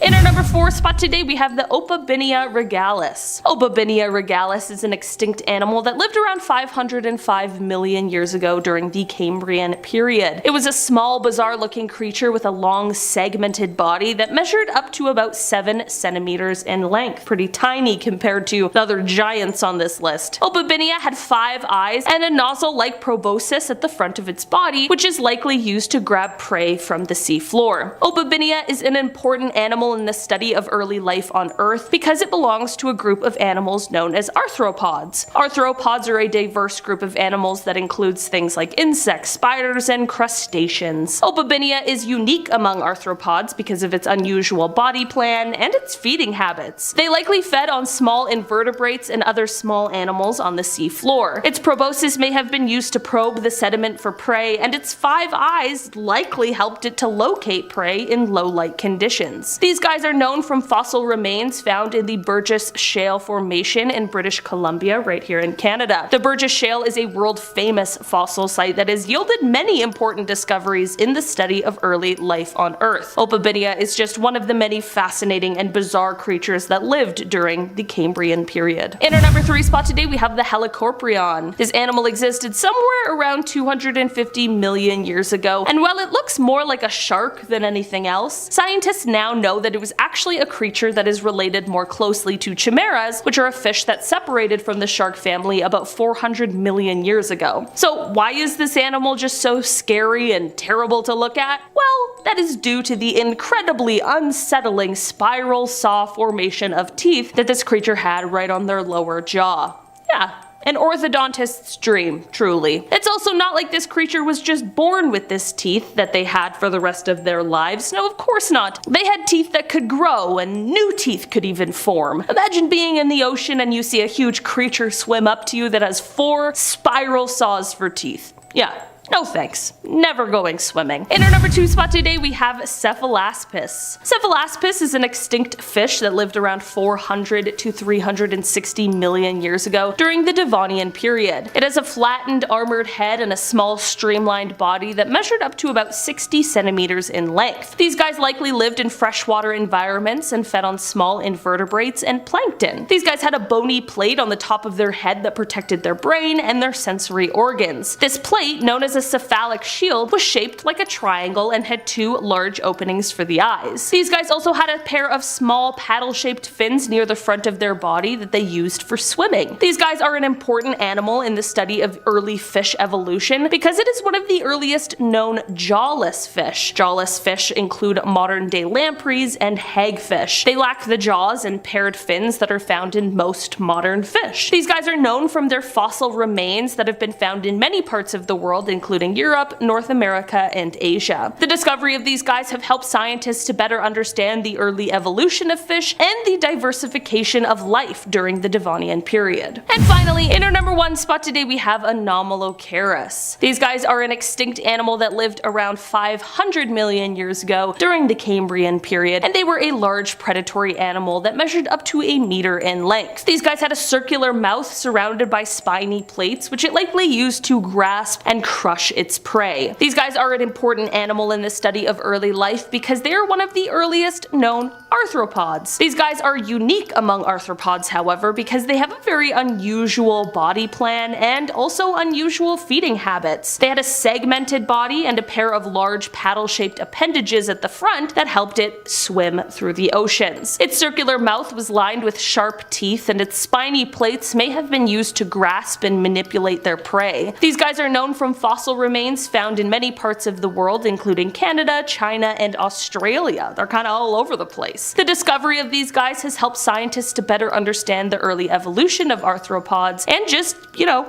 In our number 4 spot today, we have the Opabinia regalis. Opabinia regalis is an extinct animal that lived around 505 million years ago during the Cambrian period. It was a small, bizarre-looking creature with a long, segmented body that measured up to about 7 centimeters in length. Pretty tiny compared to the other giants on this list. Opabinia had 5 eyes and a nozzle-like proboscis at the front of its body, which is likely used to grab prey from the sea floor. Opabinia is an important animal in the study of early life on Earth because it belongs to a group of animals known as arthropods. Arthropods are a diverse group of animals that includes things like insects, spiders, and crustaceans. Opabinia is unique among arthropods because of its unusual body plan and its feeding habits. They likely fed on small invertebrates and other small animals on the sea floor. Its proboscis may have been used to probe the sediment for prey, and its 5 eyes likely helped it to locate prey in low light conditions. These guys are known from fossil remains found in the Burgess Shale Formation in British Columbia, right here in Canada. The Burgess Shale is a world-famous fossil site that has yielded many important discoveries in the study of early life on Earth. Opabinia is just one of the many fascinating and bizarre creatures that lived during the Cambrian period. In our number 3 spot today, we have the Helicoprion. This animal existed somewhere around 250 million years ago, and while it looks more like a shark than anything else, scientists now know that it was actually a creature that is related more closely to chimeras, which are a fish that separated from the shark family about 400 million years ago. So why is this animal just so scary and terrible to look at? Well, that is due to the incredibly unsettling spiral saw formation of teeth that this creature had right on their lower jaw. Yeah. An orthodontist's dream, truly. It's also not like this creature was just born with this teeth that they had for the rest of their lives. No, of course not. They had teeth that could grow, and new teeth could even form. Imagine being in the ocean and you see a huge creature swim up to you that has 4 spiral saws for teeth. Yeah. No thanks. Never going swimming. In our number 2 spot today, we have Cephalaspis. Cephalaspis is an extinct fish that lived around 400 to 360 million years ago during the Devonian period. It has a flattened, armored head and a small, streamlined body that measured up to about 60 centimeters in length. These guys likely lived in freshwater environments and fed on small invertebrates and plankton. These guys had a bony plate on the top of their head that protected their brain and their sensory organs. This plate, known as a cephalic shield, was shaped like a triangle and had 2 large openings for the eyes. These guys also had a pair of small paddle-shaped fins near the front of their body that they used for swimming. These guys are an important animal in the study of early fish evolution because it is one of the earliest known jawless fish. Jawless fish include modern-day lampreys and hagfish. They lack the jaws and paired fins that are found in most modern fish. These guys are known from their fossil remains that have been found in many parts of the world, including Europe, North America, and Asia. The discovery of these guys have helped scientists to better understand the early evolution of fish and the diversification of life during the Devonian period. And finally, in our number 1 spot today, we have Anomalocaris. These guys are an extinct animal that lived around 500 million years ago during the Cambrian period, and they were a large predatory animal that measured up to a meter in length. These guys had a circular mouth surrounded by spiny plates, which it likely used to grasp and crush its prey. These guys are an important animal in the study of early life because they are one of the earliest known arthropods. These guys are unique among arthropods, however, because they have a very unusual body plan and also unusual feeding habits. They had a segmented body and a pair of large paddle-shaped appendages at the front that helped it swim through the oceans. Its circular mouth was lined with sharp teeth, and its spiny plates may have been used to grasp and manipulate their prey. These guys are known from fossil fossil remains found in many parts of the world, including Canada, China, and Australia. They're kind of all over the place. The discovery of these guys has helped scientists to better understand the early evolution of arthropods and just,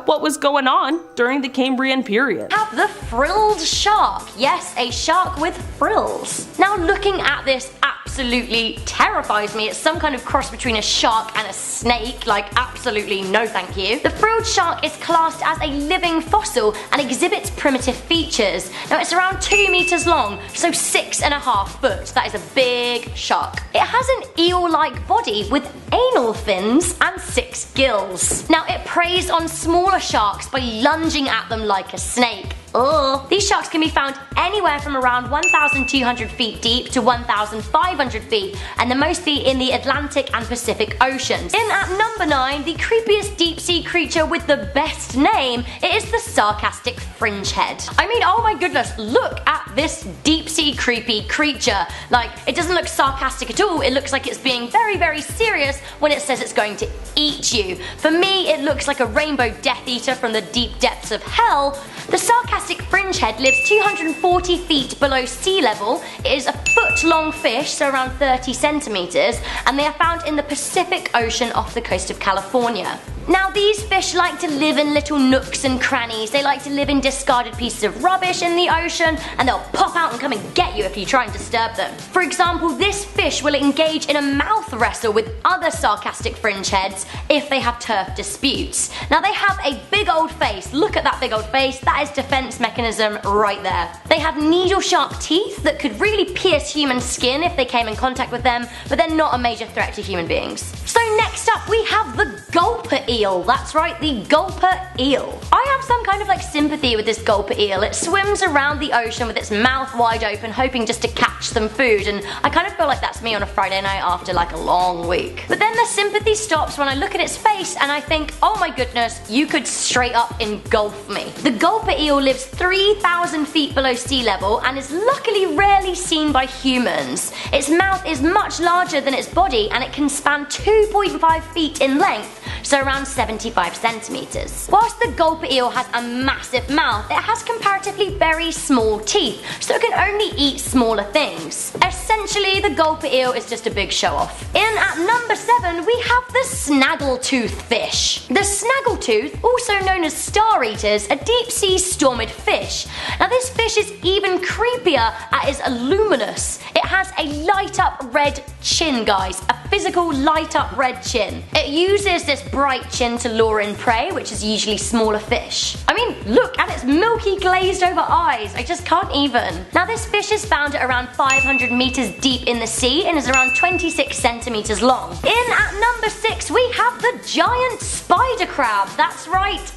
what was going on during the Cambrian period. Have the frilled shark. Yes, a shark with frills. Now looking at this absolutely terrifies me. It's some kind of cross between a shark and a snake, like absolutely no thank you. The frilled shark is classed as a living fossil and exhibits primitive features. Now it's around 2 meters long, so 6.5 foot. That is a big shark. It has an eel-like body with anal fins and 6 gills. Now it preys on smaller sharks by lunging at them like a snake. Ugh. These sharks can be found anywhere from around 1,200 feet deep to 1,500 feet, and the most be in the Atlantic and Pacific Oceans. In at number 9, the creepiest deep sea creature with the best name, it is the sarcastic fringehead. I mean, oh my goodness, look at this deep sea creepy creature. Like, it doesn't look sarcastic at all, it looks like it's being very, very serious when it says it's going to eat you. For me, it looks like a rainbow Death Eater from the deep depths of hell. The sarcastic fringehead lives 240 feet below sea level. It is a foot-long fish, so around 30 centimeters, and they are found in the Pacific Ocean off the coast of California. Now these fish like to live in little nooks and crannies. They like to live in discarded pieces of rubbish in the ocean, and they'll pop out and come and get you if you try and disturb them. For example, this fish will engage in a mouth wrestle with other sarcastic fringeheads if they have turf disputes. Now they have a big old face. Look at that big old face. That is defense mechanism right there. They have needle-sharp teeth that could really pierce human skin if they came in contact with them, but they're not a major threat to human beings. So next up we have the gulper eel. That's right, the gulper eel. I have some kind of sympathy with this gulper eel. It swims around the ocean with its mouth wide open, hoping just to catch some food, and I kind of feel like that's me on a Friday night after a long week. But then the sympathy stops when I look at its face and I think, oh my goodness, you could straight up engulf me. The gulper eel lives 3,000 feet below sea level and is luckily rarely seen by humans. Its mouth is much larger than its body and it can span 2.5 feet in length, so around 75 centimeters. Whilst the gulper eel has a massive mouth, it has comparatively very small teeth, so it can only eat smaller things. Essentially, the gulper eel is just a big show-off. In at number 7, we have the snaggletooth fish. The snaggletooth, also known as star eaters, a deep-sea stormid fish. Now this fish is even creepier as it's luminous. It has a light-up red chin, guys. A physical light-up red chin. It uses this bright chin to lure in prey, which is usually smaller fish. I mean, look at its milky glazed over eyes. I just can't even. Now this fish is found at around 500 meters deep in the sea and is around 26 centimeters long. In at number 6, we have the giant spider crab. That's right.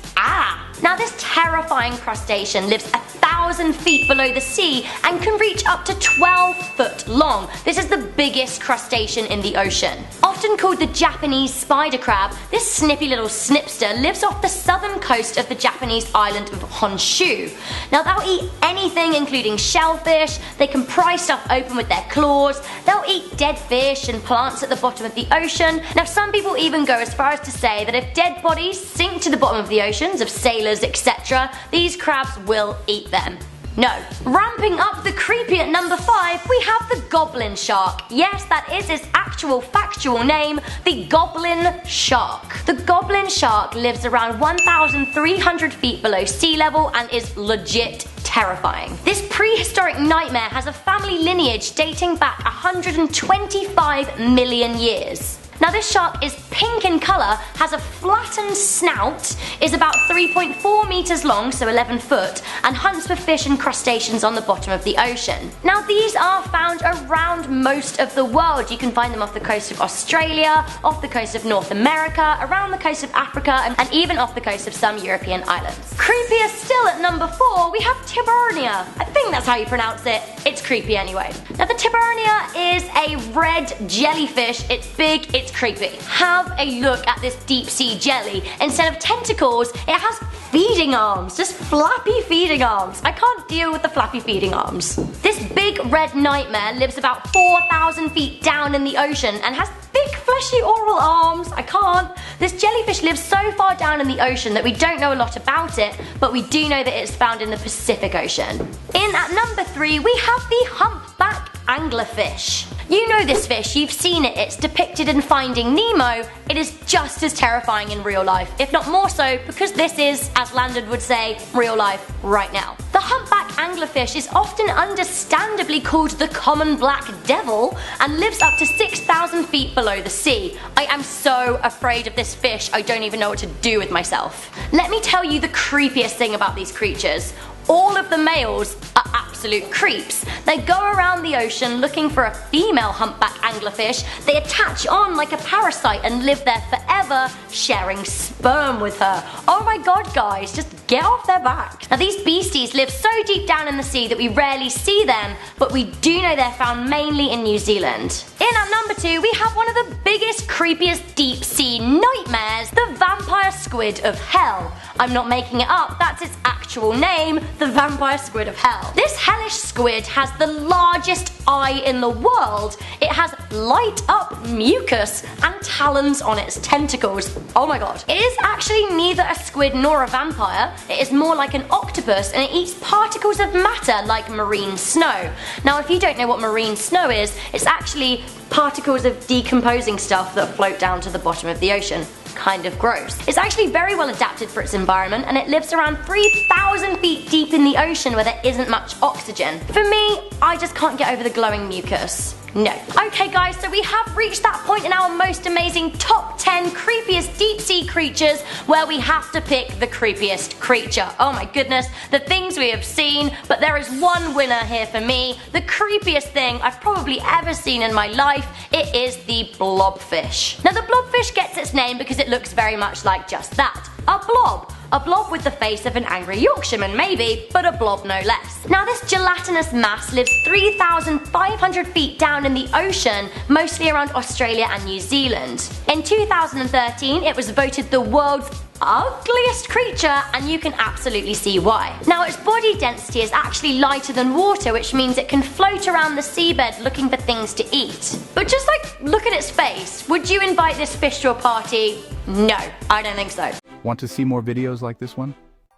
Now this terrifying crustacean lives 1,000 feet below the sea and can reach up to 12 foot long. This is the biggest crustacean in the ocean. Often called the Japanese spider crab, this snippy little snipster lives off the southern coast of the Japanese island of Honshu. Now they'll eat anything including shellfish, they can pry stuff open with their claws, they'll eat dead fish and plants at the bottom of the ocean. Now some people even go as far as to say that if dead bodies sink to the bottom of the oceans of sailors, etc., these crabs will eat them. No. Ramping up the creepy at number 5, we have the goblin shark. Yes, that is its actual factual name, the goblin shark. The goblin shark lives around 1,300 feet below sea level and is legit terrifying. This prehistoric nightmare has a family lineage dating back 125 million years. Now this shark is pink in colour, has a flattened snout, is about 3.4 meters long, so 11 foot, and hunts for fish and crustaceans on the bottom of the ocean. Now these are found around most of the world. You can find them off the coast of Australia, off the coast of North America, around the coast of Africa, and even off the coast of some European islands. Creepier still at number 4, we have Tiburnia. I think that's how you pronounce it. It's creepy anyway. Now the Tiburnia is a red jellyfish. It's big, it's creepy. Have a look at this deep sea jelly. Instead of tentacles, it has feeding arms. Just flappy feeding arms. I can't deal with the flappy feeding arms. This big red nightmare lives about 4,000 feet down in the ocean and has thick flavor especially oral arms. I can't. This jellyfish lives so far down in the ocean that we don't know a lot about it, but we do know that it's found in the Pacific Ocean. In at number 3, we have the humpback anglerfish. You know this fish, you've seen it, it's depicted in Finding Nemo. It is just as terrifying in real life, if not more so, because this is, as Landon would say, real life right now. The humpback anglerfish is often understandably called the common black devil and lives up to 6,000 feet below the sea. I am so afraid of this fish, I don't even know what to do with myself. Let me tell you the creepiest thing about these creatures. All of the males are absolute creeps. They go around the ocean looking for a female humpback anglerfish. They attach on like a parasite and live there forever, sharing sperm with her. Oh my god, guys, just get off their back. Now, these beasties live so deep down in the sea that we rarely see them, but we do know they're found mainly in New Zealand. In at number 2, we have one of the biggest, creepiest deep sea nightmares, the vampire squid of hell. I'm not making it up, that's its actual name, the vampire squid of hell. This hellish squid has the largest eye in the world. It has light up mucus and talons on its tentacles. Oh my god. It is actually neither a squid nor a vampire. It is more like an octopus, and it eats particles of matter like marine snow. Now, if you don't know what marine snow is, it's actually particles of decomposing stuff that float down to the bottom of the ocean. Kind of gross. It's actually very well adapted for its environment, and it lives around 3,000 feet deep in the ocean where there isn't much oxygen. For me, I just can't get over the glowing mucus. No. Okay guys, so we have reached that point in our most amazing top 10 creepiest deep sea creatures where we have to pick the creepiest creature. Oh my goodness, the things we have seen, but there is one winner here for me. The creepiest thing I've probably ever seen in my life. It is the blobfish. Now, the blobfish gets its name because it looks very much like just that, a blob. A blob with the face of an angry Yorkshireman maybe, but a blob no less. Now, this gelatinous mass lives 3,500 feet down in the ocean, mostly around Australia and New Zealand. In 2013, it was voted the world's ugliest creature, and you can absolutely see why. Now, its body density is actually lighter than water, which means it can float around the seabed looking for things to eat. But just like, look at its face. Would you invite this fish to a party? No, I don't think so. Want to see more videos like this one?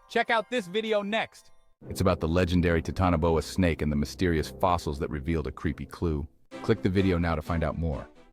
Check out this video next! It's about the legendary Titanoboa snake and the mysterious fossils that revealed a creepy clue. Click the video now to find out more.